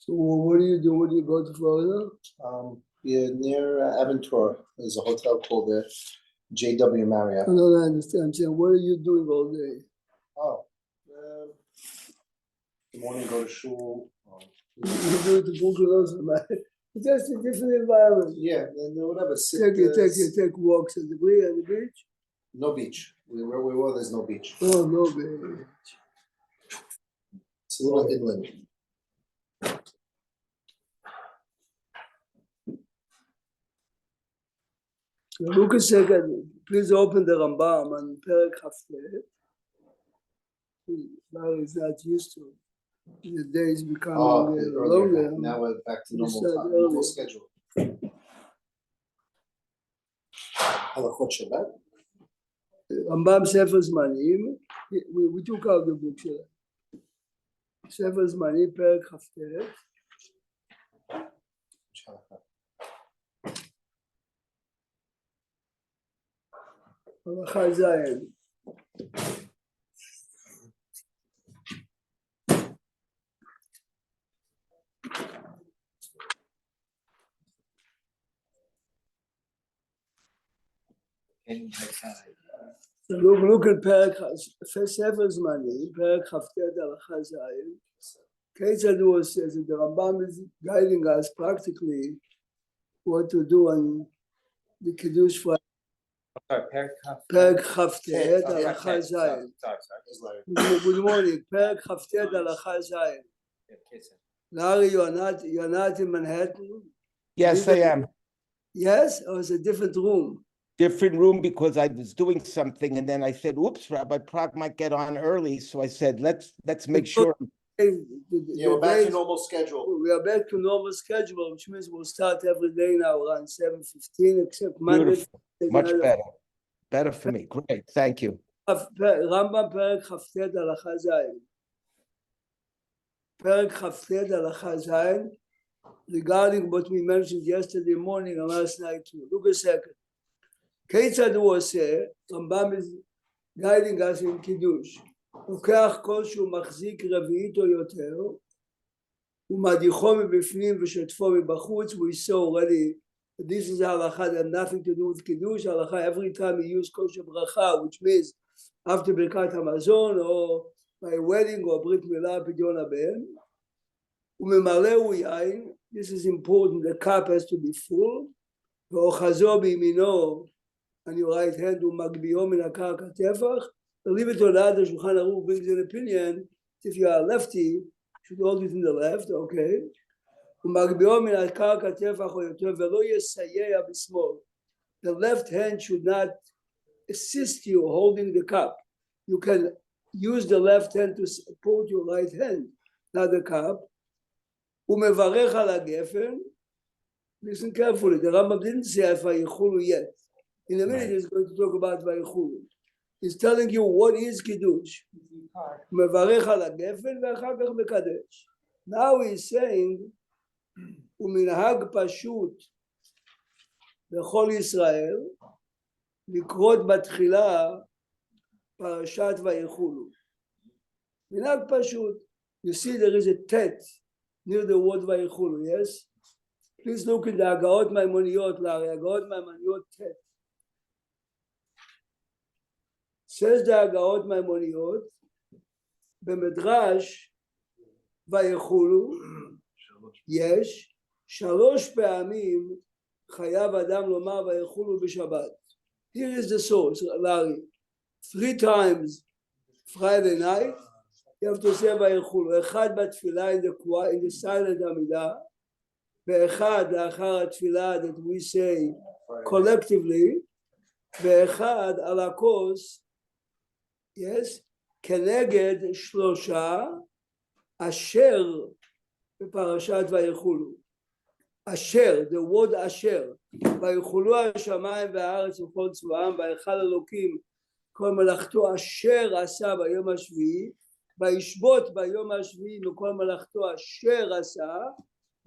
So what do you do when you go to Florida? Yeah, near Aventura. There's a hotel called the JW Marriott. I don't understand. I'm saying, what are you doing all day? Oh, the morning go to shul. You do it to Bucharest, man. It's just a different environment. Yeah, and whatever. Take walks at the beach. No beach. Where we were, there's no beach. Oh, no beach. It's a little inland. Look a second. Please open the Rambam on Perek Haftet. Larry is not used to it. The days becoming longer. Now we're back to normal schedule. Halachot Shabbat. Rambam Sefer Zmanim. We took out the book. Sefer Zmanim, Perek Haftet. Halacha Zayin. So look at Perek Sefer Zmanim, Perek Haftet Halacha Zayin. Ketzad says that the Rambam is guiding us practically what to do on the Kiddush for Perek Haftet Halacha Zayin. Good morning. Perek Haftet Halacha Zayin. Larry, you're not in Manhattan? Yes, I am. Yes? Or it's a different room? Different room because I was doing something and then I said, oops, Rabbi Prague might get on early. So I said, let's make sure. Yeah, we're back to normal schedule. We are back to normal schedule, which means we'll start every day now around 7:15, except Monday. Beautiful. Much better. Better for me. Great. Thank you. Rambam Perek Haftet Halacha Zayin. Perek Haftet Halacha Zayin, regarding what we mentioned yesterday morning and last night too. Look a second. Ketzad was say, Rambam is guiding us in Kiddush. לוקח כלשהו מחזיק רביעית או יותר, ומדיחו מבפנים ושטפו מבחוץ. We saw already that this is halacha that nothing to do with Kiddush. Halacha every time you use kosher bracha, which means after Birkat Hamazon or by wedding or Brit Milah, Pidyon HaBen. וממלאו יין, this is important, the cup has to be full, ואוחזו בימינו, on your right hand, ומגביהו מן הקרקע טפח. Believe it or not, the Shulchan Aruch brings an opinion, if you are a lefty, you should hold it in the left, okay? The left hand should not assist you holding the cup. You can use the left hand to support your right hand, not the cup. Listen carefully, the Rambam didn't say Vayichulu yet. In a minute, he's going to talk about Vayichulu. He's telling you what is Kiddush. Now he's saying, ומנהג פשוט בכל ישראל לקרות בתחילה פרשת ויחולו. מנהג פשוט. You see there is a tet near the word ויחולו, yes? Please look in the הגאות מימוניות, הגאות מימוניות tet. says the הגאות מימוניות, במדרש ויחולו, יש 3 פעמים חייב אדם לומר ויחולו בשבת. Here is the source, Larry. 3 times Friday night, you have to say ויחולו. אחד בתפילה in the silent עמידה, ואחד לאחר התפילה that we say collectively, ואחד על הכוס, yes, כנגד 3 אשר בפרשת ויחולו. אשר, the word אשר, ויחולו השמיים והארץ וכל צבאם, ויכל אלוקים כל מלאכתו אשר עשה ביום השביעי, וישבות ביום השביעי מכל מלאכתו אשר עשה,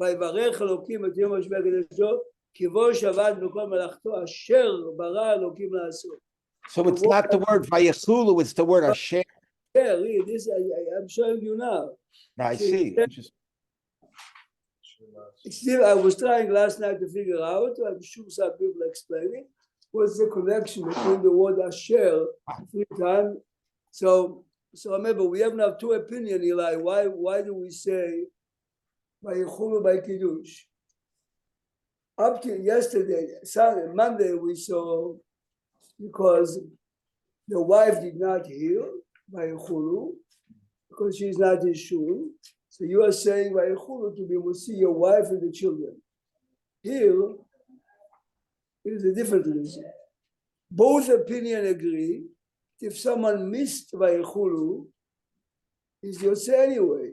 ויברך אלוקים את יום השביעי הקדשו, כי בו שבת בכל מלאכתו אשר ברא אלוקים לעשות. So it's not the word Vayichulu, it's the word Asher. Yeah, read this. I'm showing you now. I see. Still, I was trying last night to figure out, I'm sure some people explain it, what's the connection between the word asher 3 times. So remember, we have now 2 opinions, Eli. Why do we say Vayichulu by Kiddush? Up to yesterday, Monday, we saw because the wife did not hear Vayichulu because she's not in shul. So you are saying Vayichulu to be able to see your wife and the children. Here, it is a different reason. Both opinions agree. If someone missed Vayichulu, he's Yotze anyway.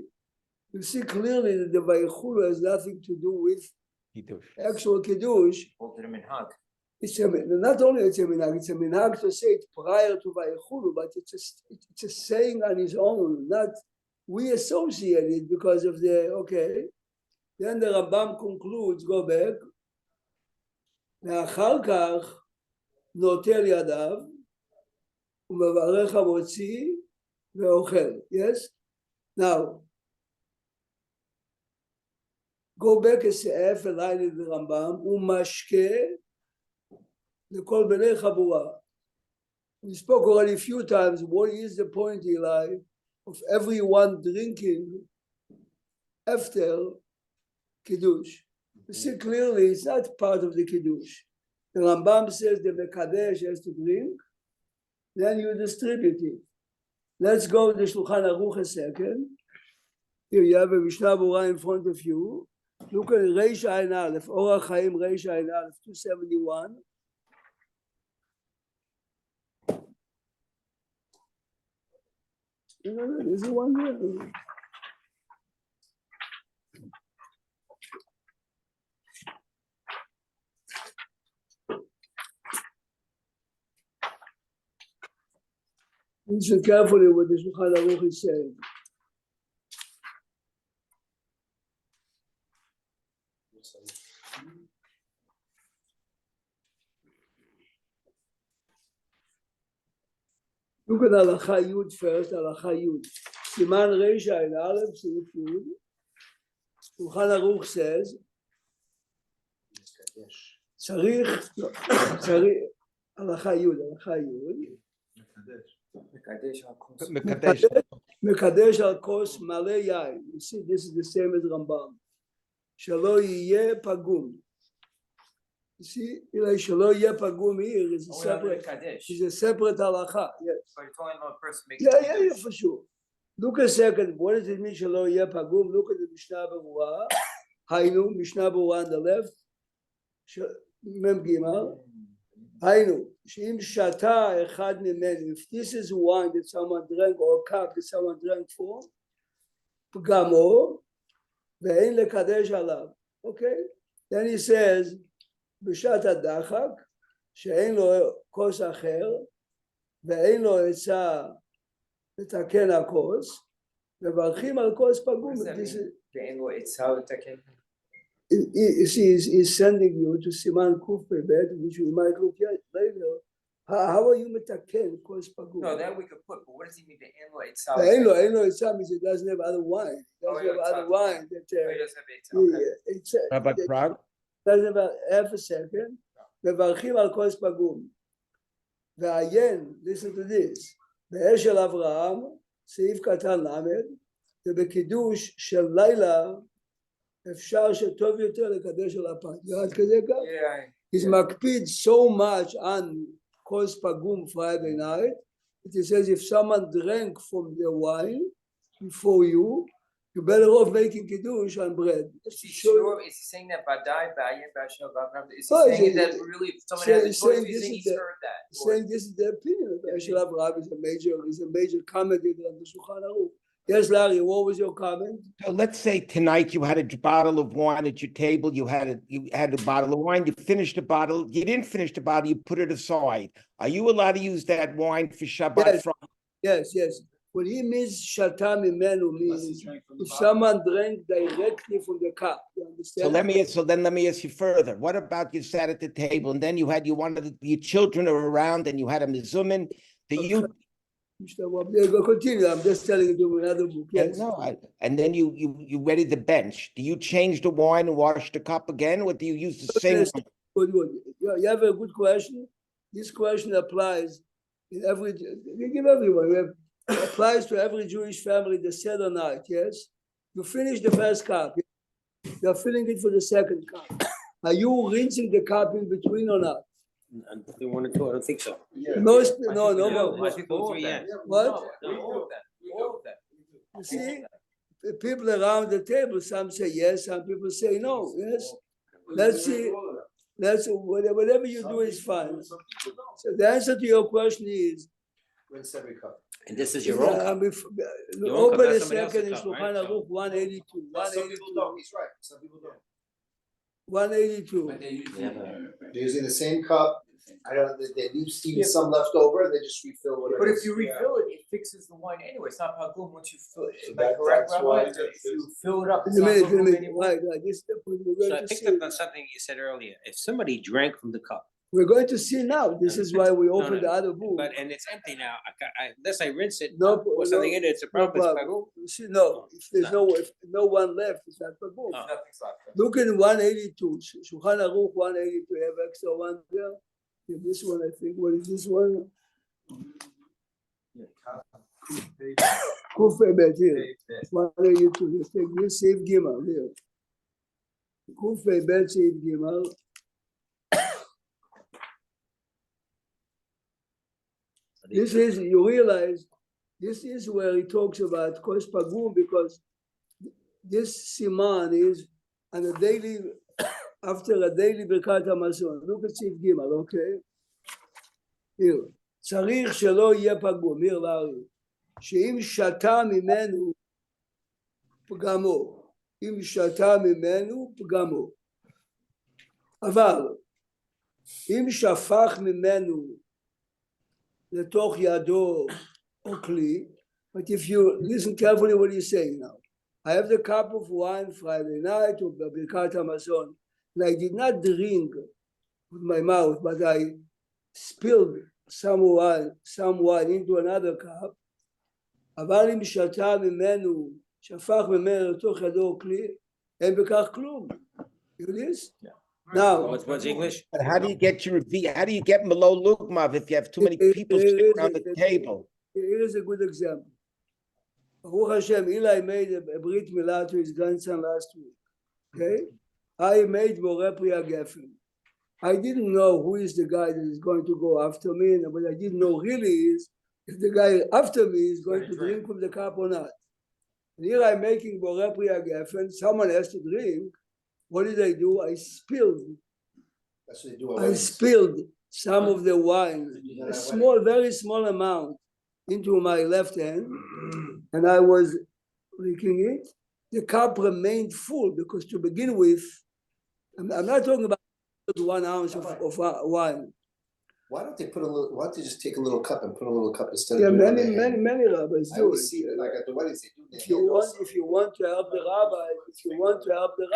You see clearly that the Vayichulu has nothing to do with Kiddush. actual Kiddush. It's not only it's a minhag to say it prior to Vayichulu, but it's a saying on his own. Not we associate it because of the okay. Then the Rambam concludes, go back. ואחר כך נוטל ידיו ומברך המוציא ואוכל. Yes? Now, go back and say, a line in the Rambam, ומשקה לכל בני חבורה. We spoke already a few times, what is the point, Eli, of everyone drinking after Kiddush? You see clearly it's not part of the Kiddush. The Rambam says the Mekadesh has to drink, then you distribute it. Let's go to the Shulchan Aruch a second. Here you have a Mishnah Berurah in front of you. Look at Reish Ayin Aleph, Orach Chaim Reish Ayin Aleph, 271. There's one there. Listen carefully what the Shulchan Aruch is saying. Look at Halacha Yud first, Halacha Yud. Siman Reish Ayin Aleph, Seif Yud. Shulchan Aruch says, צריך, Halacha Yud. מקדש על כוס מלא יין. You see, this is the same as Rambam. שלא יהיה פגום. You see, שלא יהיה פגום here is a separate halacha. Yes. So you're telling another person makes Yeah, for sure. Look a second. What does it mean שלא יהיה פגום? Look at the Mishnah Berurah. היינו, Mishnah Berurah on the left. מ"ג. היינו, שאם שתה אחד ממנו, if this is wine that someone drank or a cup that someone drank for, פגמו, ואין לקדש עליו. Okay? Then he says, בשעת הדחק, שאין לו כוס אחר, ואין לו עצה לתקן הכוס, מברכים על כוס פגום. ואין לו עצה לתקן? You see, he's sending you to Siman Kuf Pebet, which we might look at later. How are you metaken kos pagum? No, that we could put, but what does he mean the Ein Lo itself means it doesn't have other wine. It doesn't have other wine. He doesn't have Eitza. But Prague? Doesn't have half a second. מברכים על כוס פגום. ועיין, listen to this. באש של אברהם, סעיף קטן למד, ובקידוש של לילה, אפשר שטוב יותר לקדש על הפת. ירד כזה כך? He's מקפיד so much on כוס פגום Friday night, it says if someone drank from the wine before you, you're better off making kiddush on bread. Is he sure? Is he saying that Badai, Bayin, Bashal, Abraham? Is he saying that really if someone has a choice, he's saying he's heard that? Saying this is the opinion of Bashal Abraham is a major commentator on the Shulchan Aruch. Yes, Larry, what was your comment? So let's say tonight you had a bottle of wine at your table, you had a bottle of wine, you finished the bottle, you didn't finish the bottle, you put it aside. Are you allowed to use that wine for Shabbat? Yes. What he means, shata mimenu, means if someone drank directly from the cup. You understand? So then let me ask you further. What about you sat at the table and then you wanted your children are around and you had a mizumin that you Continue, I'm just telling you to another book, yes. No, and then you ready the bench. Do you change the wine and wash the cup again, or do you use the same Yes. one? Good. You have a good question. This question applies in every, we give everyone, applies to every Jewish family the Seder night, yes? You finish the first cup, you're filling it for the second cup. Are you rinsing the cup in between or not? They wanted to, I don't think so. Most, I no, think we no, do. no. I think all of them. What? No, all of them, all of them. You see, the people around the table, some say yes, some people say no, yes? Let's see, whatever you do is fine. So the answer to your question is, Rinse every cup. And this is your own cup. Your own cup, open not a somebody else's second in cup, right? Shulchan Aruch 182, Some people don't, he's right, some people don't. 182. They're using the same cup, I don't, they leave even some left over, they just refill whatever. But if you refill it, it fixes the wine anyway. It's not pagum once you fill it. So Am I correct, that's why- Rabbi? If you fill it up, it's In a not minute, pagum anymore. right, this is the point we're So going I to picked see. up on something you said earlier. If somebody drank from the cup, We're going to see now. This is why we opened the other book. and it's empty now, unless I rinse it, No, pour something in it, it's a problem, it's problem. pagum. You see, no, if there's if no one left, it's not pagum. Oh. Nothing's left. Look in 182, Shulchan Aruch 182, you have extra one there. Yeah, this one, I think, what is this one? Kuf Bet here, 182, you take this, save Gimel here. Kuf Bet, save Gimel. This is, you realize, this is where he talks about Kos Pagum, because this Siman is on a daily, after a daily Birkat HaMazon. Look at Sif Gimel, okay? Here, צריך שלא יהיה פגום, here לארי, שאם שתה ממנו פגמו, אם שתה ממנו פגמו. אבל, אם שפך ממנו לתוך ידו או כלי, but if you listen carefully what he's saying now, I have the cup of wine Friday night or Birkat HaMazon, and I did not drink with my mouth, but I spilled some wine into another cup, אבל אם שתה ממנו, שפך ממנו לתוך ידו או כלי, אין בכך כלום. You this? Yeah. Now, What's English? But how do you get how do you get Malo Lugmav if you have too many people sitting around the table? Here is a good example. Baruch Hashem, Eli made a Brit Milah to his grandson last week. Okay? I made Borei Priya Geffen. I didn't know who is the guy that is going to go after me, but I didn't know really is if the guy after me is going to drink from the cup or not. And here I'm making Borei Priya Geffen, someone has to drink. What did I do? I spilled. That's what they do. I spilled some of the wine, a small, very small amount, into my left hand, and I was drinking it. The cup remained full because to begin with, I'm not talking about 1 ounce of wine. Why don't they put a little, why don't they just take a little cup and put a little cup instead Yeah, of doing it on their hand? many rabbis I do always it. see that, like at the weddings, they do that. If you want to help the rabbi,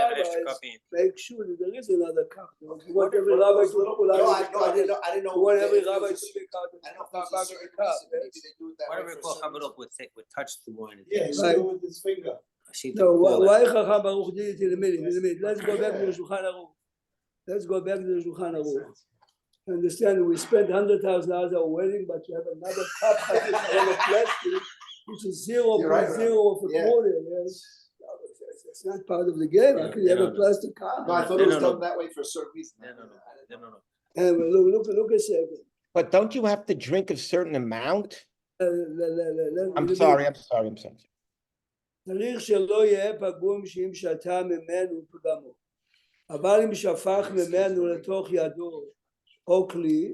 Have an extra cup in. make sure that there is another cup. If you want every rabbi to pull out I didn't know. you want every if it rabbi was to pick out the I don't know if cup there's a out of the certain cup. reason, maybe they do it that Why way do we for call certain Chavarot would touch the wine? Yeah, he's doing with his finger. I see No, them call why it. Chacham Baruch did it in a minute? Let's go back to the Shulchan Aruch. Let's go back to the Shulchan Aruch. Understand, we spent $100,000 at our wedding, but you have another cup of plastic, which is 0.0 of a quarter. Yes. It's not part of the game. How can you have a plastic cup? No, I thought it was done that way for a certain reason. No. And look a second. But don't you have to drink a certain amount? I'm sorry. צריך שלא יהיה פגום שאם שתה ממנו פגמו. אבל אם שפך ממנו לתוך ידו או כלי,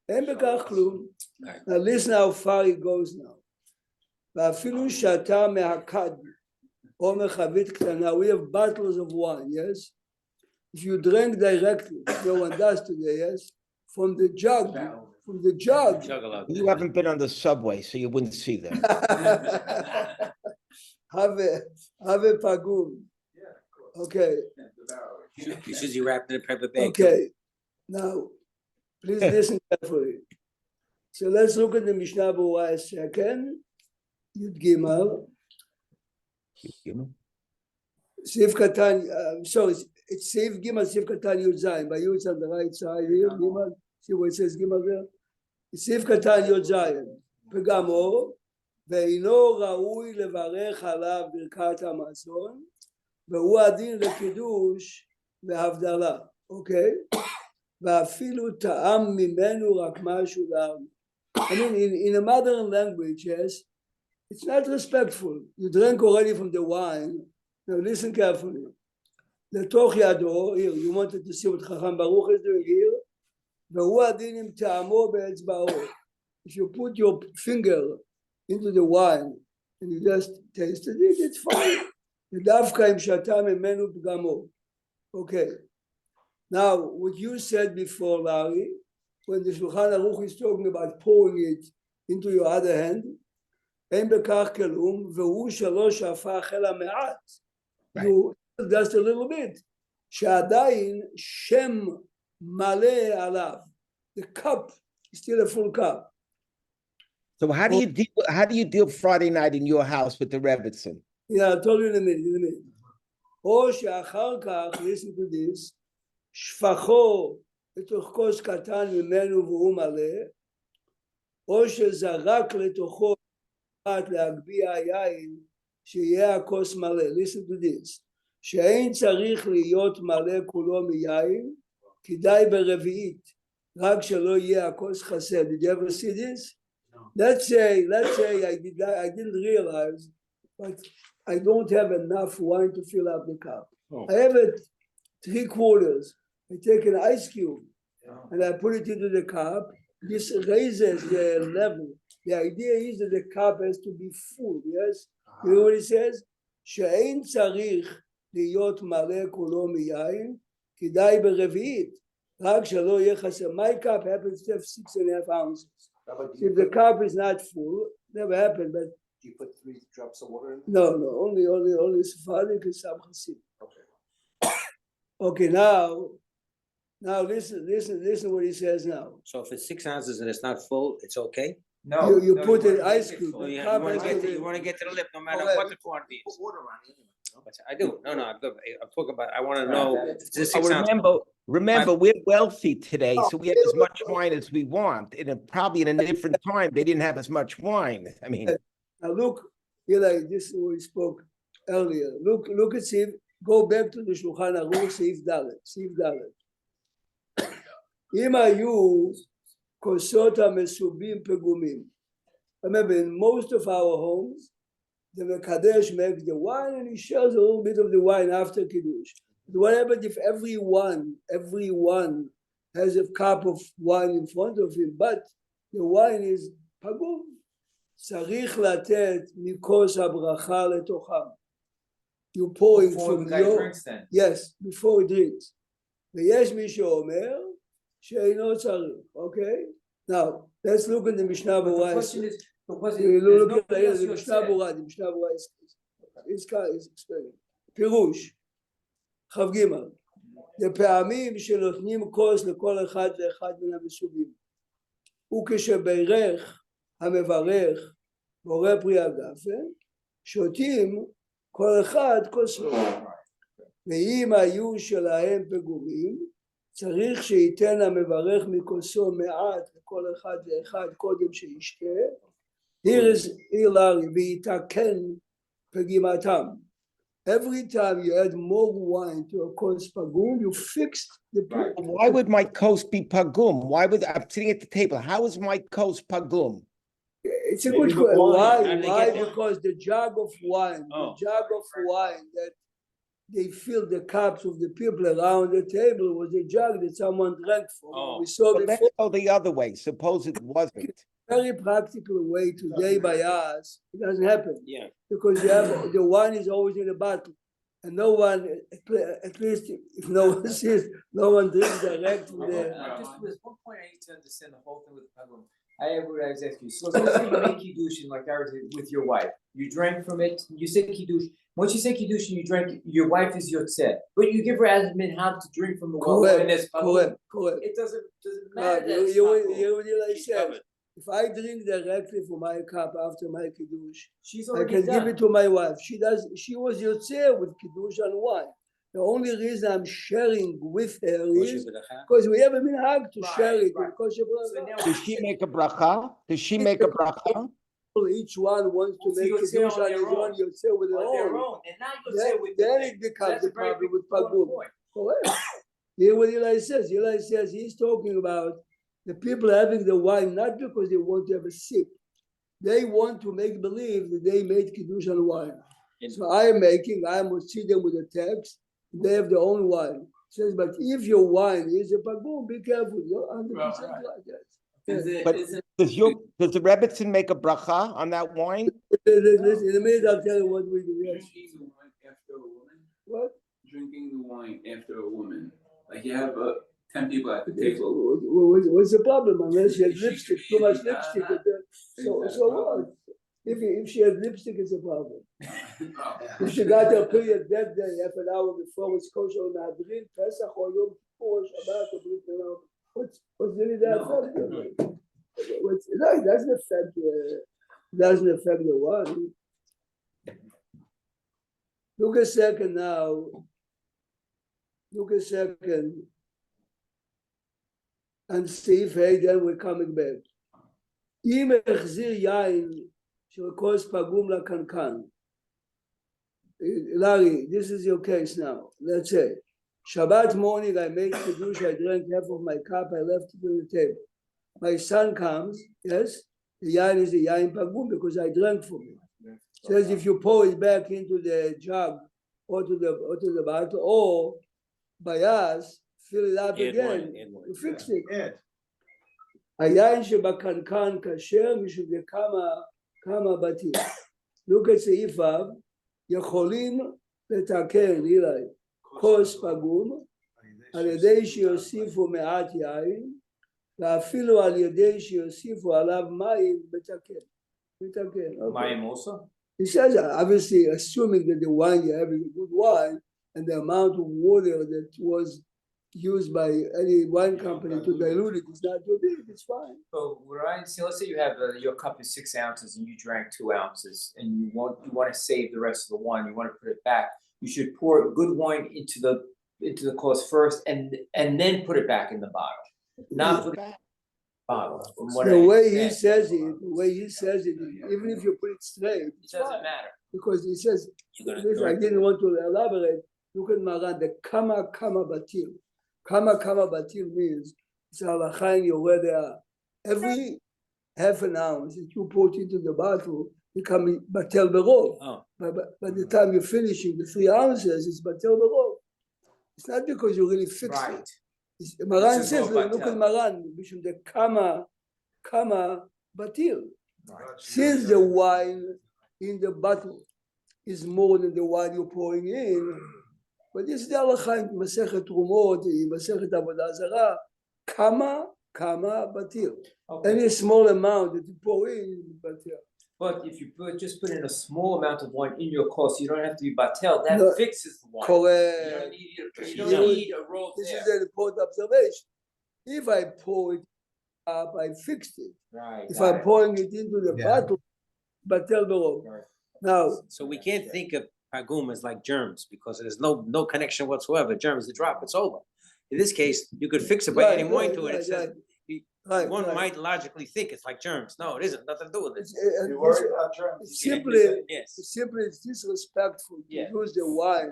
אין בכך כלום. Now listen how far it goes now. ואפילו שתה מהכד או מחבית קטנה, we have bottles of wine, yes? If you drink directly, no one does today, yes? From the jug. You haven't been on the subway, so you wouldn't see that. Have a pagum. Okay. You should be wrapped in a paper bag. Okay. Now, please listen carefully. So let's look at the Mishnah Berurah a second. Yud Gimel. Sif Katan, sorry, it's Sif Gimel, Sif Katan Yud Zayin. By Yud on the right side here, Gimel. See what it says Gimel there? Sif Katan Yud Zayin. Pegamo, ואינו ראוי לברך עליו ברכת המזון, והוא הדין לקידוש והבדלה, אוקיי? ואפילו טעם ממנו רק משהו לעם. I mean, in a modern language, yes, it's not respectful. You drank already from the wine. Now listen carefully. לתוך ידו, here, you wanted to see what חכם ברוך is doing here, והוא הדין עם טעמו באצבעו. If you put your finger into the wine and you just tasted it, it's fine. ודווקא אם שתה ממנו פגמו. Okay. Now, what you said before, Larry, when the Shulchan Aruch is talking about pouring it into your other hand, אין בכך כלום, והוא שלא שפך אלא מעט. You just a little bit. שעדיין שם מלא עליו. The cup is still a full cup. So how do you deal Friday night in your house with the Rebbitzin? Yeah, I'll tell you in a minute. או שאחר כך, listen to this, שפכו לתוך כוס קטן ממנו והוא מלא, או שזרק לתוכו להגביה היין שיהיה הכוס מלא. Listen to this. שאין צריך להיות מלא כולו מיין, כדאי ברביעית, רק שלא יהיה הכוס חסר. Did you ever see this? Let's say I didn't realize, but I don't have enough wine to fill up the cup. Oh. I have it 3/4. I take an ice cube and I put it into the cup. This raises the level. The idea is that the cup has to be full, yes? You know what it says? שאין צריך להיות מלא כולו מיין, כדאי ברביעית, רק שלא יהיה חסר. My cup happens to have 6.5 ounces. If the cup is not full, never happened, but do you put 3 drops of water in it? No, only Sephardic and some Hasidic. Okay, now listen what he says now. So if it's 6 ounces and it's not full, it's okay? No. You no, put you an wanna ice make it cube. full. Oh, The yeah, cup you has to be- want to get to the lip no matter Correct. what the quantity is. Put water on it. I do. No, I'm talking about, I want to know if it's a 6 ounce. Remember, we're wealthy today, so we have as much wine as we want. Probably in a different time, they didn't have as much wine. I mean, Now look, Eli, this is what we spoke earlier. Look at Sif. Go back to the Shulchan Aruch, Sif Dalet. אם היו כוסות המסובים פגומים. Remember, in most of our homes, the Mekadesh makes the wine and he shares a little bit of the wine after Kiddush. But what happens if everyone has a cup of wine in front of him, but the wine is pagum? צריך לתת מכוס הברכה לתוכם. You pouring Before from the guy your... drinks then. Yes, before he drinks. ויש מי שאומר שאינו צריך, okay? Now, let's look at the Mishnah But the Berurah. question is, because Look there's at the nobody else Mishnah Berurah. The Mishnah Berurah is explaining. פירוש, כ"ג, זה פעמים שנותנים כוס לכל אחד ואחד מן המסוגים. וכשבירך המברך בורא פרי הגפן, שותים כל אחד כוסו. ואם היו שלהם פגומים, צריך שייתן המברך מכוסו מעט לכל אחד ואחד קודם שישתה. Here Larry, ויתקן פגימתם. Every time you add more wine to a kos pagum, you fixed the problem. why would my kos be pagum? I'm sitting at the table. How is my kos pagum? It's a Maybe good the question. wine. How did they Why? get that? Because the jug of wine that they filled the cups of the people around the table was a jug that someone drank from. Oh. We saw But let's before. go the other way. Suppose it wasn't. Very practical way today by us. It doesn't happen. Yeah. Because you have the wine is always in a bottle. And no one, at least if no one sees, no one drinks direct from there. Just there's one point I need to understand the whole thing with pagum. I was asking you. So let's say you make kiddushin like ours with your wife. You drank from it. You say kiddush. Once you say kiddush and you drink, your wife is your tzeh. But you give her as minhag to drink from the wine. Correct. It doesn't matter. You like said, If I drink directly from my cup after my kiddush, She's I already can done. give it to my wife. She was yotzeh with kiddush and wine. The only reason I'm sharing with her is because we have a minhag to share it. Right. Because So now Does she make a bracha? Does she make a bracha? each one wants to So make yotzeh kiddush on on their his own. own, yotzeh with their on their own. own, and now you're Then, saying with then the it becomes that's a a very problem big with pagum. point. Correct. Hear what Eli says. Eli says he's talking about the people having the wine not because they want to have a sip. They want to make believe that they made kiddush on wine. So I'm see them with a text. They have their own wine. It says, but if your wine is a pagum, be careful. You're 100% like that. But does the Rebbitzin make a bracha on that wine? Listen, in a minute I'll tell you what we do. Yes. Drinking the wine after a woman. What? Drinking the wine after a woman. Like you have 10 people at the table. What's the problem? Unless she has lipstick, too much lipstick. So what? If she has lipstick, it's a problem. If she got her period that day, half an hour before it's kosher on Adrin, Pesach or Yom Kippur, Shabbat or Brit Milah, what's really that effect? No, it doesn't affect the one. Look a second now. Look a second. And Steve, hey, then we're coming back. אם החזיר יין של כוס פגום לקנקן. Larry, this is your case now. Let's say, Shabbat morning, I made kiddush, I drank half of my cup, I left it on the table. My son comes, yes, the yain is a yain pagum because I drank from it. Says if you pour it back into the jug or to the bottle, or bias, fill it up again, you fix it. היין שבקנקן כשר משום זה כמה בתים. look at סעיף ו' יכולים לתקן אילי כוס פגום על ידי שיוסיפו מעט יין ואפילו על ידי שיוסיפו עליו מים מתקן. מים also? He says obviously assuming that the wine you're having a good wine and the amount of water that was used by any wine company to dilute it is not too big, it's fine. So Ryan, see, let's say you have your cup is 6 ounces and you drank 2 ounces, and you want to save the rest of the wine. You want to put it back. You should pour good wine into the course first, and then put it back in the bottle, not put it back in the bottle. The way he says it, even if you put it straight, it doesn't matter because he says. I didn't want to elaborate. Look at Maran, the kama batil. Kama batil means it's halacha in Yoredea. Every half an ounce that you put into the bottle become batel berov. Oh. By the time you're finishing the 3 ounces, it's batel berov. It's not because you really fixed right. it. Maran says, look at Maran, the kama batil. Right. Since the wine in the bottle is more than the wine you're pouring in. But this is the halacha in Masechet Trumot, in Masechet Avodah Zarah, kama batil. Okay. Any small amount that you pour in, batil. But if you just put in a small amount of wine in your course, you don't have to be batel. That fixes the wine. Correct. You don't need a roll This there. is an important observation. If I pour it up, I fixed it. Right. If I'm pouring it into the bottle, batel berov. Right. Now, So we can't think of pagum as like germs because there's no connection whatsoever. Germs, the drop, it's over. In this case, you could fix it by adding wine to it. It says one might logically think it's like germs. No, it isn't. Nothing to do with it. You worried about germs? Simply, Yes. it's disrespectful to Yeah. use the wine.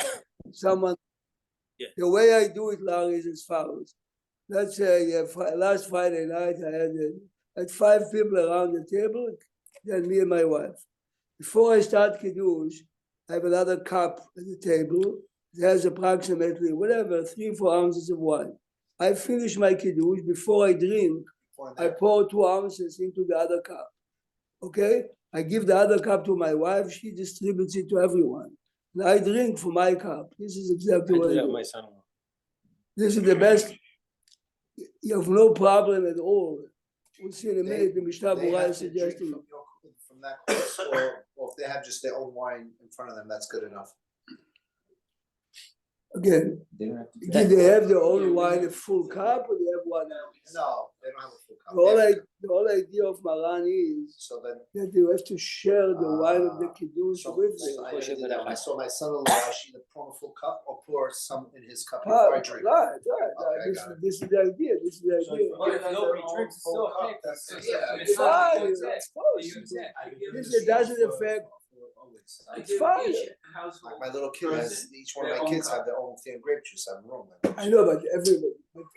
Someone. Yeah. The way I do it, Larry, is as follows. Let's say last Friday night I had 5 people around the table, then me and my wife. Before I start kiddush, I have another cup at the table. It has approximately 3-4 ounces of wine. I finish my kiddush. Before I drink, I pour 2 ounces into the other cup. Okay? I give the other cup to my wife. She distributes it to everyone. And I drink from my cup. This is exactly what I do. My son-in-law. This is the best. You have no problem at all. We'll see in a minute. The Mishnah Berurah is suggesting. From that course, or if they have just their own wine in front of them, that's good enough. Again, They don't have to. did they have their own wine, a full cup, or they have 1 ounce? No, they don't have a full cup. The whole idea of Maran is So then, that you have to share the wine of the kiddush so with so them. I did that. I saw my son-in-law actually either pour a full cup or pour some in his cup before I Right, drink. right. Okay, This, got it. this is the idea. This is the idea. But if nobody drinks, it's still okay. It's fine, of course. This doesn't affect. It's fine. Like my little kid has, each one of my kids have their own thing of grape juice. I'm wrong. I know, but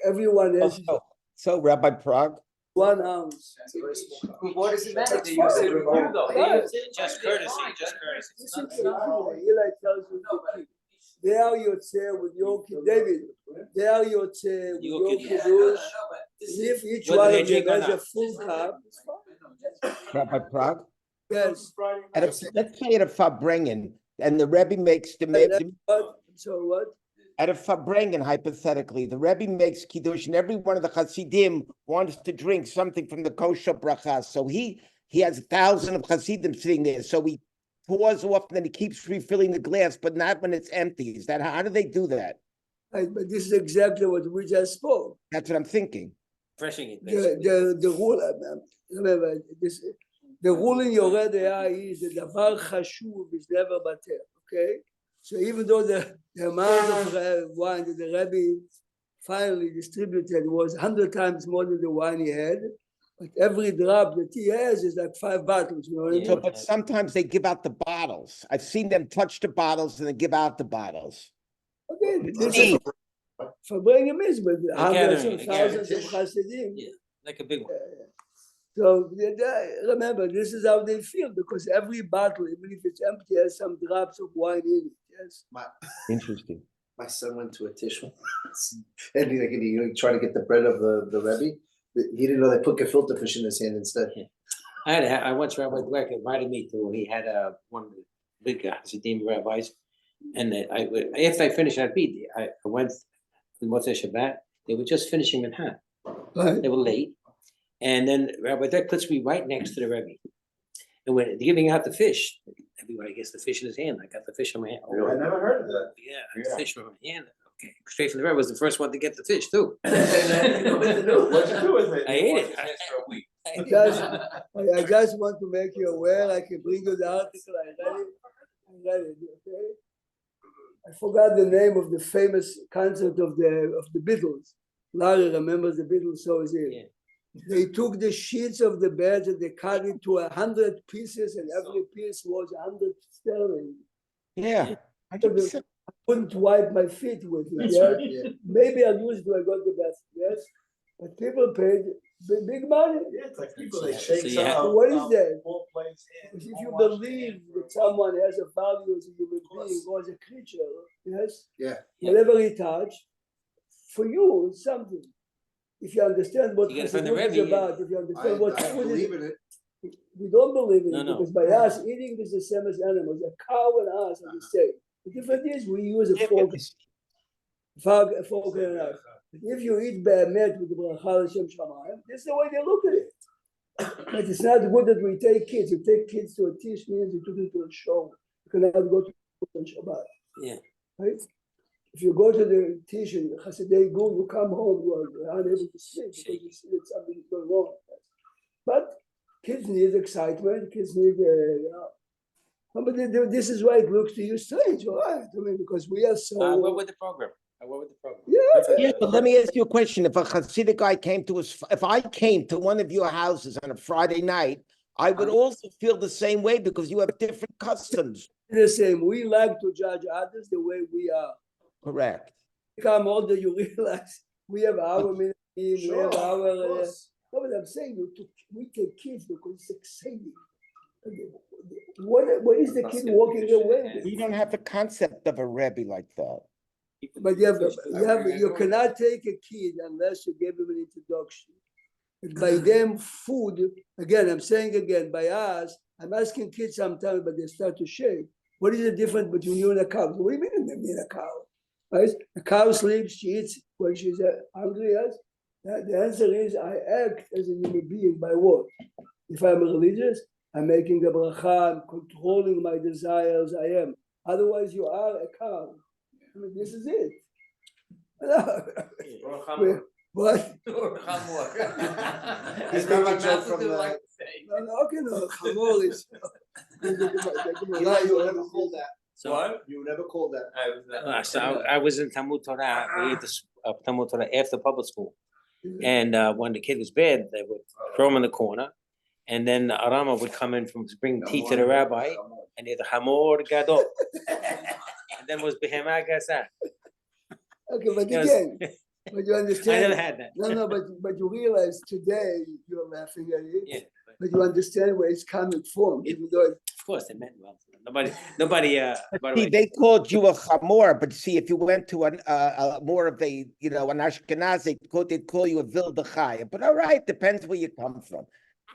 everyone has So Rabbi Prague, 1 ounce. It's a very small cup. But what does it matter? That's They use it with fine. you though. Right. They use it. Just courtesy, just courtesy. Listen to Eli tells you the key. They are Yotzeh with your kid, David. They are Yotzeh with your kiddush. If each Whether one they of them drink or has a not. full cup, it's fine. Rabbi Prague, Yes. let's say at a Farbrengen, and the Rebbe makes What? So what? at a Farbrengen, hypothetically, the Rebbe makes Kiddush, and every one of the Hasidim wants to drink something from the kosher bracha. So he has 1,000 of Hasidim sitting there. So he pours off, and then he keeps refilling the glass, but not when it's empty. Is that how do they do that? Right, but this is exactly what we just spoke. That's what I'm thinking. Refreshing it, basically. The rule, remember, the rule in Yoreh De'ah is that davar chashuv is never bater, okay? So even though the amount of wine that the Rebbe finally distributed was 100 times more than the wine he had, but every drop that he has is like 5 bottles, you know what I mean? So, but sometimes they give out the bottles. I've seen them touch the bottles and then give out the bottles. Okay, this is for bringing is, but hundreds of gathering, thousands of gathering. Hasidim. Yeah, like a big one. So remember, this is how they feel because every bottle, even if it's empty, has some drops of wine in it. Yes. Interesting. My son went to a tishul and he tried to get the bread of the Rebbe. He didn't know they put gefilte fish in his hand instead. I once Rabbi Dweck invited me to, he had one of the big Hasidim rabbis. And after I finished that beat, I went to Motzei Shabbat. They were just finishing Minha. Right. They were late. And then Rabbi Dweck puts me right next to the Rebbe. And when they're giving out the fish, everybody gets the fish in his hand. I got the fish in my hand. I never heard of that. Yeah, I got the fish in my hand. Okay, straight from the Rebbe was the first one to get the fish too. What'd you do with it? I ate it. For a week. I just want to make you aware. I can bring you the article. I read it. Okay. I forgot the name of the famous concert of the Beatles. Larry remembers the Beatles, so is he. Yeah. They took the sheets of the bed and they cut it to 100 pieces, and every piece was 100 sterling. Yeah. I couldn't wipe my feet with it. Yeah? Yeah. Maybe I'll use it when I go to the bathroom. Yes, but people paid big money. Yeah, it's like people, they So shake you have- What is that? Full plates in, If you full wash believe in. that someone has a value as a human being or as a creature, yes, Yeah. whatever he touched, for you it's something. If you understand what You get it from the Chassidut is Rebbe, about, if you understand what I food believe is, in it. we don't believe in No, it no. because by us eating is the same as animals. A cow and us are the same. The difference is we use a fork and a knife. But if you eat be'emet with the bracha l'shem shamayim, this is the way they look at it. But it's not good that we take kids. You take kids to a tish means you took them to a show. You cannot go to on Shabbat. Yeah. Right? If you go to the tish and Hasidei Gun, you come home, you are unable to sleep because you see that something is going wrong. But kids need excitement. Kids need, but this is why it looks to you strange, all right? I mean, because we are so. I went with the program. Yeah. Yeah, but let me ask you a question. If a Hasidic guy came to us, if I came to one of your houses on a Friday night, I would also feel the same way because you have different customs. The same. We like to judge others the way we are. Correct. Become older, you realize we have our minimum, we Sure, have our. of course. No, but I'm saying we take kids because it's exciting. What is the kid walking away with? We don't have the concept of a Rebbe like that. But you cannot take a kid unless you give him an introduction. And by them, food, again, I'm saying again, by us, I'm asking kids sometimes, but they start to shake. What is the difference between you and a cow? What do you mean a cow? Right? A cow sleeps, she eats when she's hungry, yes? The answer is I act as a human being by what? If I'm religious, I'm making a bracha, I'm controlling my desires, I am. Otherwise, you are a cow. I mean, this is it. Or chamor. What? Or chamor. He's As making Rabbi a joke Nachman from would the- like to say. Okay, no, chamor is. Eli, you were never called that. So, What? You were never called that. I was not. so I was in Talmud Torah, we had this Talmud Torah after public school. And when the kid was bad, they would throw him in the corner. And then the Arama would come in to bring tea to the rabbi, and he had the Hamor Gadol. And then was Behemah Gasa. Okay, but It was- again, but you I understand. never had that. No, but you realize today you're laughing at it, Yeah, but you understand where it's coming from, even though of course, they meant well. Nobody, by the See, way, they called you a chamor, but see, if you went to a more of a, you know, an Ashkenazi, they'd call you a Vildachai. But all right, depends where you come from.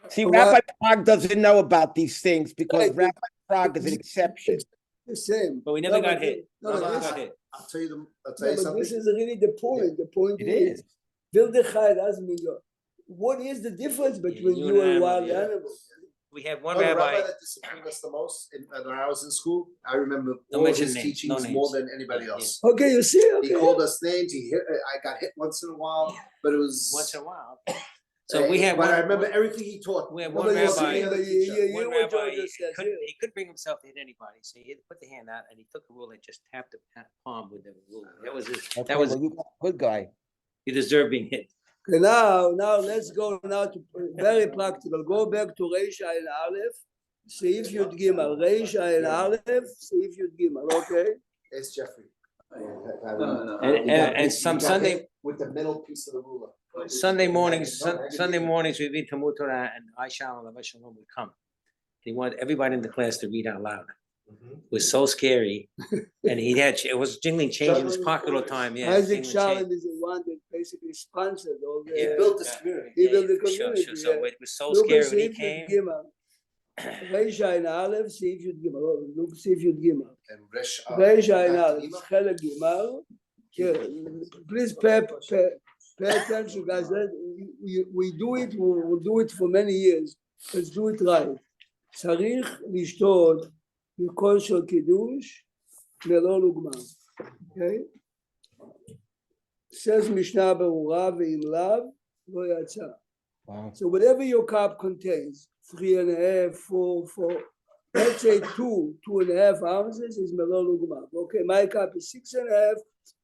See, Well, Rabbi Prague doesn't know about these things because Right. Rabbi Prague is an exception. it's the same. but we never No, got but hit. No, Never but got this, hit. I'll tell you no, something. but this is really the point. The point It is, is. Vildechai doesn't mean you're. What is the difference between you you and and I, wild yeah. animals? We had one The rabbi rabbi. that disciplined us the most when I was in school, I remember Don't all mention his names, teachings no more names. than anybody Yeah, else. Okay, you see, He okay. called us names. He hit. I got hit once in a while, but it was. Once in a while. So we had But one. I remember everything he taught. We had No, one but you rabbi. see, but you One what rabbi George says couldn't, here. he couldn't bring himself to hit anybody, so he had to put the hand out and he took a ruler and just tapped the palm with the ruler. That was his, Okay, that was, well, you got a good guy. he deserved being hit. Okay, now let's go now to very practical. Go back to Reish Ayin Aleph, Seif Yud Gimel. Reish Ayin Aleph, Seif Yud Gimel. Okay. It's Jeffrey. No. And some Sunday, with the middle piece of the ruler. Sunday mornings, Sunday mornings, we read Talmud Torah and Aisha and Rabbi Shalom would come. He wanted everybody in the class to read out loud. It was so scary. And it was jingling change in his pocket all the time, yeah. Isaac jingling Shalom change. is the one that basically sponsored all the. He built this community. He Yeah, built the sure, community. sure. So yeah. it was so Look at scary when he Seif Yud came. Gimel. Reish Ayin Aleph, Seif Yud Gimel. Oh, look, Seif Yud Gimel. And Resh. Reish Ayin Aleph, Chelek Gimel. Here, please pay attention, guys. We do it. We'll do it for many years. Let's do it right. צריך לשתות בכל של קידוש ללא לוגמה. Okay? Says Mishnah ברורה ואם לאו לא יצא. Wow. So whatever your cup contains, 3.5, 4, let's say 2.5 ounces is melon lugma. Okay, my cup is 6.5.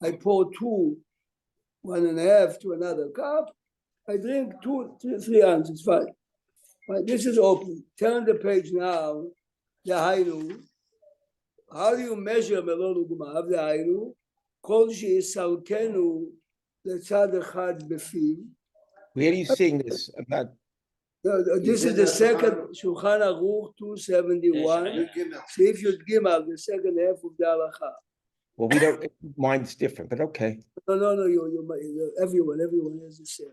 I pour 1.5 to another cup. I drink 3 ounces. Fine. Right, this is open. Turn the page now. The Hainu. How do you measure melon lugma? The Hainu. Kol sheyisalkenu lechad echad befiv. Where are you seeing this? I'm not. This is the second Shulchan Aruch 271. See if you'd Gimel, the second half of the halacha. Well, we don't. Mine's different, but okay. No, everyone has the same.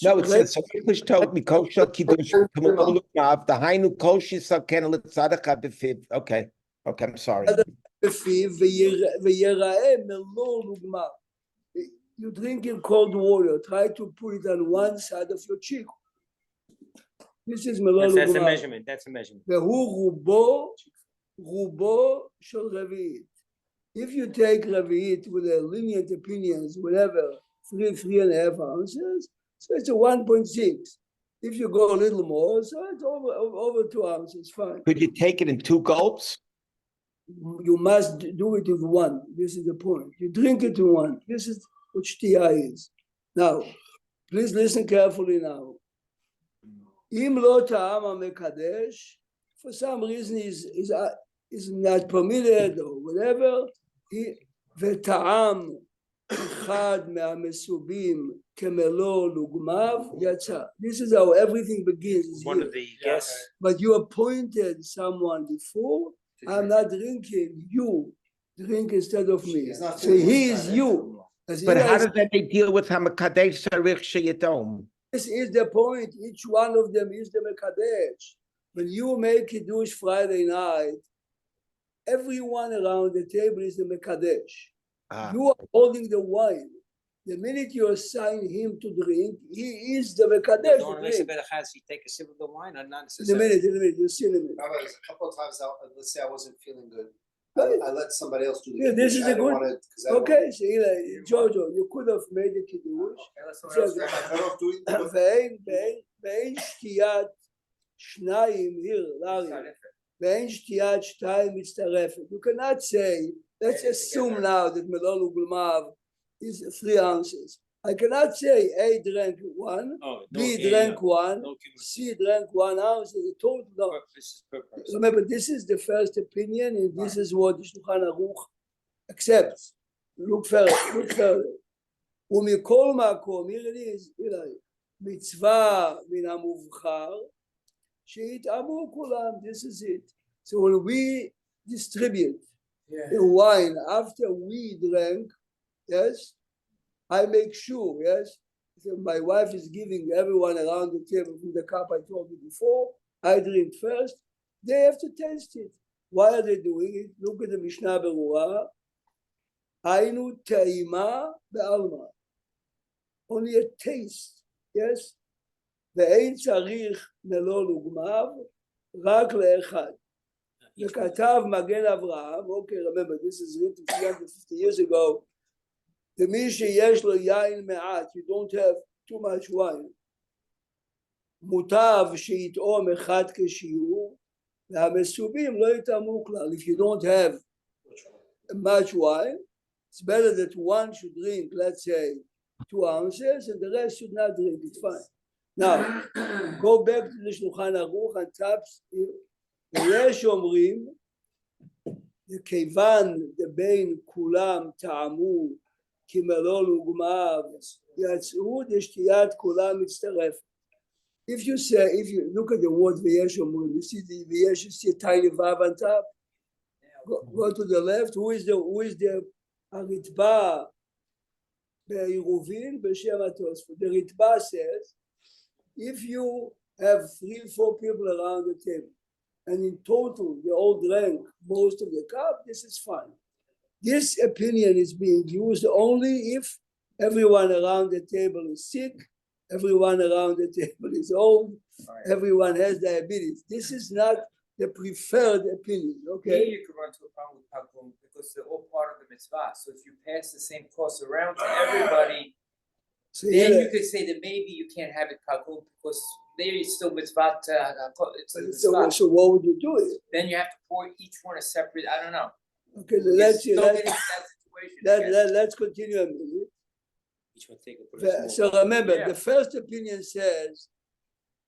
No, it says so. English told me kosher kiddush k'molukmav the hainu kosher salken litzadach befiv. Okay, I'm sorry. You drink in cold water. Try to put it on one side of your cheek. This is melon That's a lugma. measurement, that's a measurement. והוא רובו של רביעית. If you take רביעית with a lenient opinions, whate3.5 ounces, so it's a 1.6. If you go a little more, so it's over 2 ounces, fine. Could you take it in 2 gulps? You must do it with 1. This is the point. You drink it in 1. This is what shtiya is. Now, please listen carefully now. Im lo ta'am ha'mekadesh, for some reason is not permitted or whatever, וטעם אחד מהמסובים כמלוא לוגמיו יצא. This is how everything begins One here. of the guests, But you appointed someone before. I'm not drinking. You drink instead of me. So he is you. As But Eli how said, does that deal with Hamakadesh Sarich Sheyadom? this is the point. Each one of them is the Mekadesh. When you make Kiddush Friday night, everyone around the table is the Mekadesh. You are holding the wine. The minute you assign him to drink, he is the Mekadesh. don't to miss a drink. bit of chaz, you take a sip of the wine or not In a necessarily. minute, you see in a minute. Rabbi, there's a couple of times, let's say I wasn't feeling good, I let somebody else do the Yeah, this kiddush. is I a didn't good- wanna, 'cause I don't- Okay, so Jojo, you could have made a kiddush. Unless someone else בסדר. Am I better off doing what? ואין שתיית שניים, here, Larry, ואין שתיית שתיים מצטרפת. You cannot say, let's assume now that Melon Ugulmav is 3 ounces. I cannot say A drank 1, Oh, B drank 1, no C drank 1 ounce, as a total. No. per person. Remember, this is the first opinion, and this is what the Shulchan Aruch accepts. Look further. ומכל מקום, here it is, מצווה מן המובחר, שיתאמו כולם, this is it. So when we distribute the wine after we drank, yes, I make sure, yes, so my wife is giving everyone around the table from the cup I told you before, I drink first, they have to taste it. Why are they doing it? Look at the Mishnah Berurah, היינו טעימה בעלמא. Only a taste, yes? ואין צריך מלוא לוגמיו, רק לאחד. וכתב מגן אברהם, okay, remember, this is written 350 years ago, ומי שיש לו יין מעט, you don't have too much wine, מוטב שיטעום אחד כשיעור, והמסובים לא יטעמו כלל. If you don't have much wine, it's better that one should drink, let's say, 2 ounces, and the rest should not drink. It's fine. Now, go back to the Shulchan Aruch and taps. ויש אומרים, כיוון דבין כולם טעמו כי מלוא לוגמיו, יצאו דשתיית כולם מצטרפת. If you look at the word ויש אומרים, you see the ויש, you see a tiny vav on top. Go to the left. Who is the הריטב"א בעירובין בשם התוספות? The ריטב"א says, if you have 3-4 people around the table, and in total they all drank most of the cup, this is fine. This opinion is being used only if everyone around the table is sick, everyone around the table is old, everyone has diabetes. This is not the preferred opinion, okay? Here you could run to a problem with Pagum because they're all part of the mitzvah. So if you pass the same course around to everybody, So then you could say that maybe you can't have it Pagum because there is still mitzvah. It's a mitzvah. So what would you do? Then you have to pour each one a separate. I don't know. Okay, Don't get into that situation. let's continue a minute. Each one take a person. So remember, Yeah. the first opinion says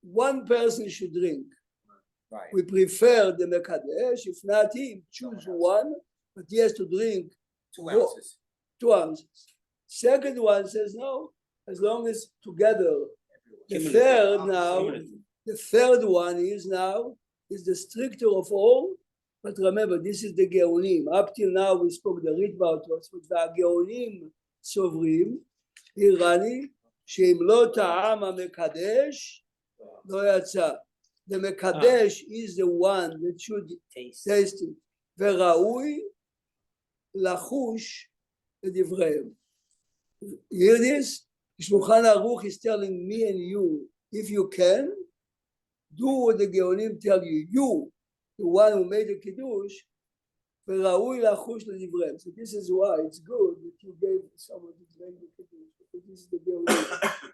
one person should drink. Right. We prefer the Mekadesh. If not him, choose one, but he has to drink 2 ounces. 2 ounces. Second one says no, as long as together. The third one is the stricter of all. But remember, this is the Geonim. Up till now, we spoke the Ritva, והגאונים סוברים, איראני, שאם לא טעם המקדש, לא יצא. The Mekadesh is the one that should taste it. וראוי לחוש את דבריהם. Hear this? Shulchan Aruch is telling me and you, if you can, do what the Geonim tell you. You, the one who made the Kiddush, וראוי לחוש לדבריהם. So this is why it's good that you gave someone to make the Kiddush, because this is the Geonim.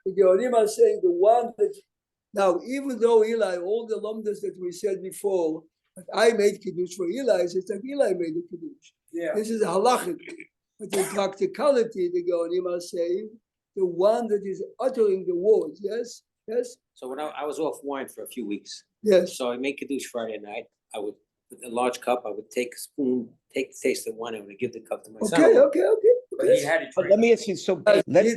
The Geonim are saying the one that. Now, even though Eli, all the alumnus that we said before, that I made Kiddush for Eli, it's like Eli made the Kiddush. Yeah. This is halachic. But in practicality, the Geonim are saying, the one that is uttering the words, yes? Yes? So when I was off wine for a few weeks, Yes. so I make Kiddush Friday night, I would, with a large cup, I would take a spoon, take the taste of wine, and I would give the cup to my son. Okay. But he had to But drink. let me ask you, so But let's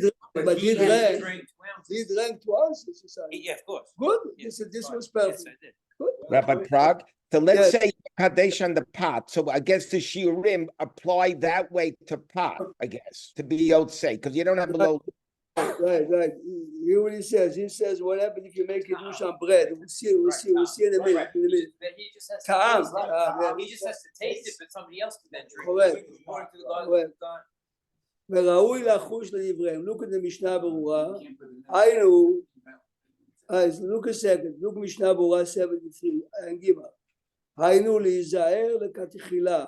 he had to drank. drink 2 ounces. He drank 2 ounces. You said. Yeah, of course. Good. Yes. This was Yes, perfect. I did. Good. Rabbi Prague. So let's Yes. say Kadesh on the pot. So I guess the shiurim apply that way to pot, I guess, to be Yotzei, because you don't have below. Right. Hear what he says. He says, what happens if you make Kiddush on bread? We'll see in a minute. Right. Then he just has to Ta'am. taste it. Yeah. He just has to taste it, but somebody else can then drink Correct. it. According to the God, Correct. God. וראוי לחוש לדבריהם. Look at the משנה ברורה. היינו, look a second, look משנה ברורה 73, היינו להיזהר לכתחילה,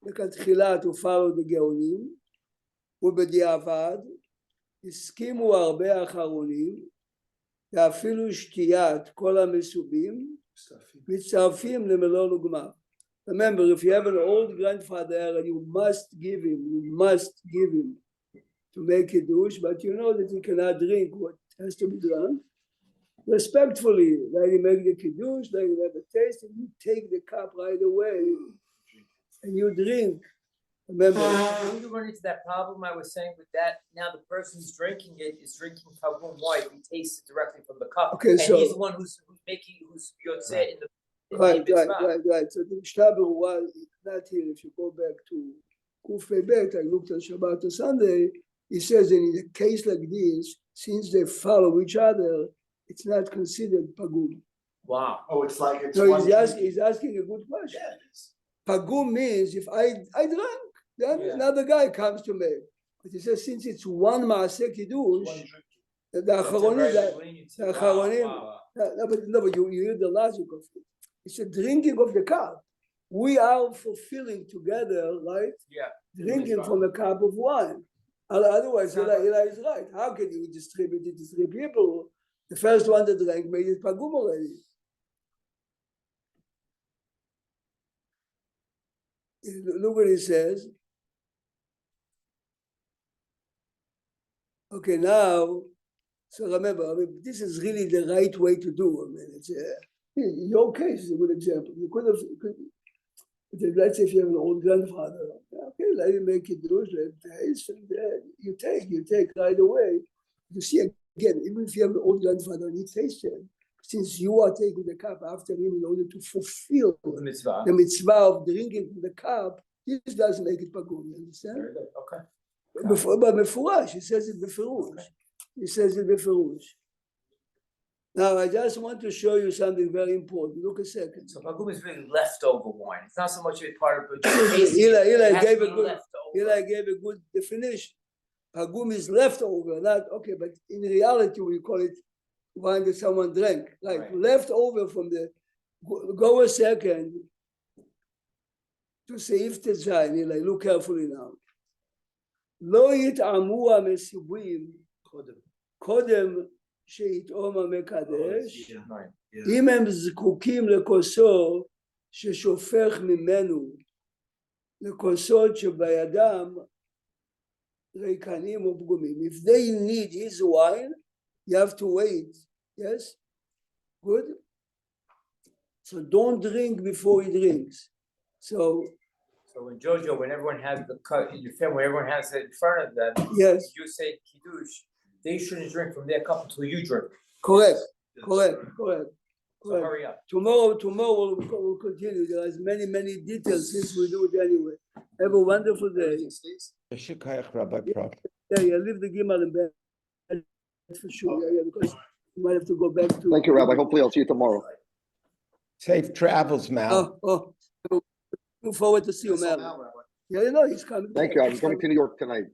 לכתחילה to follow the גאונים, ובדיעבד הסכימו הרבה האחרונים, ואפילו שתיית כל המסובים, מצטרפים למלון וגמר. Remember, if you have an old grandfather and you must give him to make Kiddush, but you know that he cannot drink what has to be drunk, respectfully, let him make the Kiddush, let him have a taste, and you take the cup right away and you drink. Remember, When you run into that problem I was saying with that, now the person who's drinking it is drinking Pagum white, he tastes it directly from the cup. Okay, and so- he's the one who's Yotzeh in the right. mitzvah. So the Mishnah Berurah is not here. If you go back to Kuf Bet, I looked at Shabbat to Sunday, he says that in a case like this, since they follow each other, it's not considered Pagum. Wow. Oh, it's like it's So one he's asking a good question. Yeah, it is. Pagum means if I drank, then Yeah. another guy comes to me. But he says since it's one Maaseh Kiddush, One drink. the That's a Acharonim, very lenient- the wow, Acharonim, wow. no, but you hear the logic of it. It's a drinking of the cup. We are fulfilling together, right? Yeah. Drinking from a cup of wine. Otherwise, Eli is right. How can you distribute it to three people? The first one that drank made it Pagum already. Look what he says. Okay, now, so remember, I mean, this is really the right way to do. I mean, it's your case is a good example. You could have, let's say if you have an old grandfather, okay, let him make it do it, taste, and you take right away. You see again, even if you have an old grandfather and he tastes it, since you are taking the cup after him in order to fulfill The mitzvah. the mitzvah of drinking from the cup, this does make it pagum. You understand? Very good. Okay. But מפורש, he says it בפירוש. Now I just want to show you something very important. Look a second. So Pagum is really leftover wine. It's not so much a part of it. Eli gave a good definition. Pagum is leftover, not okay, but in reality we call it wine that someone drank. Right. Leftover from the go a second to Seif Tezayin. Eli, look carefully now. לא יטעמו המסיבים קודם שיטעום המקדש, אם הם זקוקים לכוסו ששופך ממנו לכוסות שבידם ריקנים או פגומים. If they need his wine, you have to wait. Yes? Good? So don't drink before he drinks. So in Jojo, when everyone has the cut in your family, when everyone has it in front of them, yes, you say Kiddush, they shouldn't drink from their cup until you drink. correct. So hurry up. Tomorrow we'll continue. There is many details since we do it anyway. Have a wonderful day. Rabbi Pro. Yeah, leave the Gimal in bed for sure. Yeah, because you might have to go back to. Thank you, Rabbi. Hopefully I'll see you tomorrow. Safe travels, Mal. Look forward to see you, man. Yeah, he's coming. Thank you. I'm coming to New York tonight.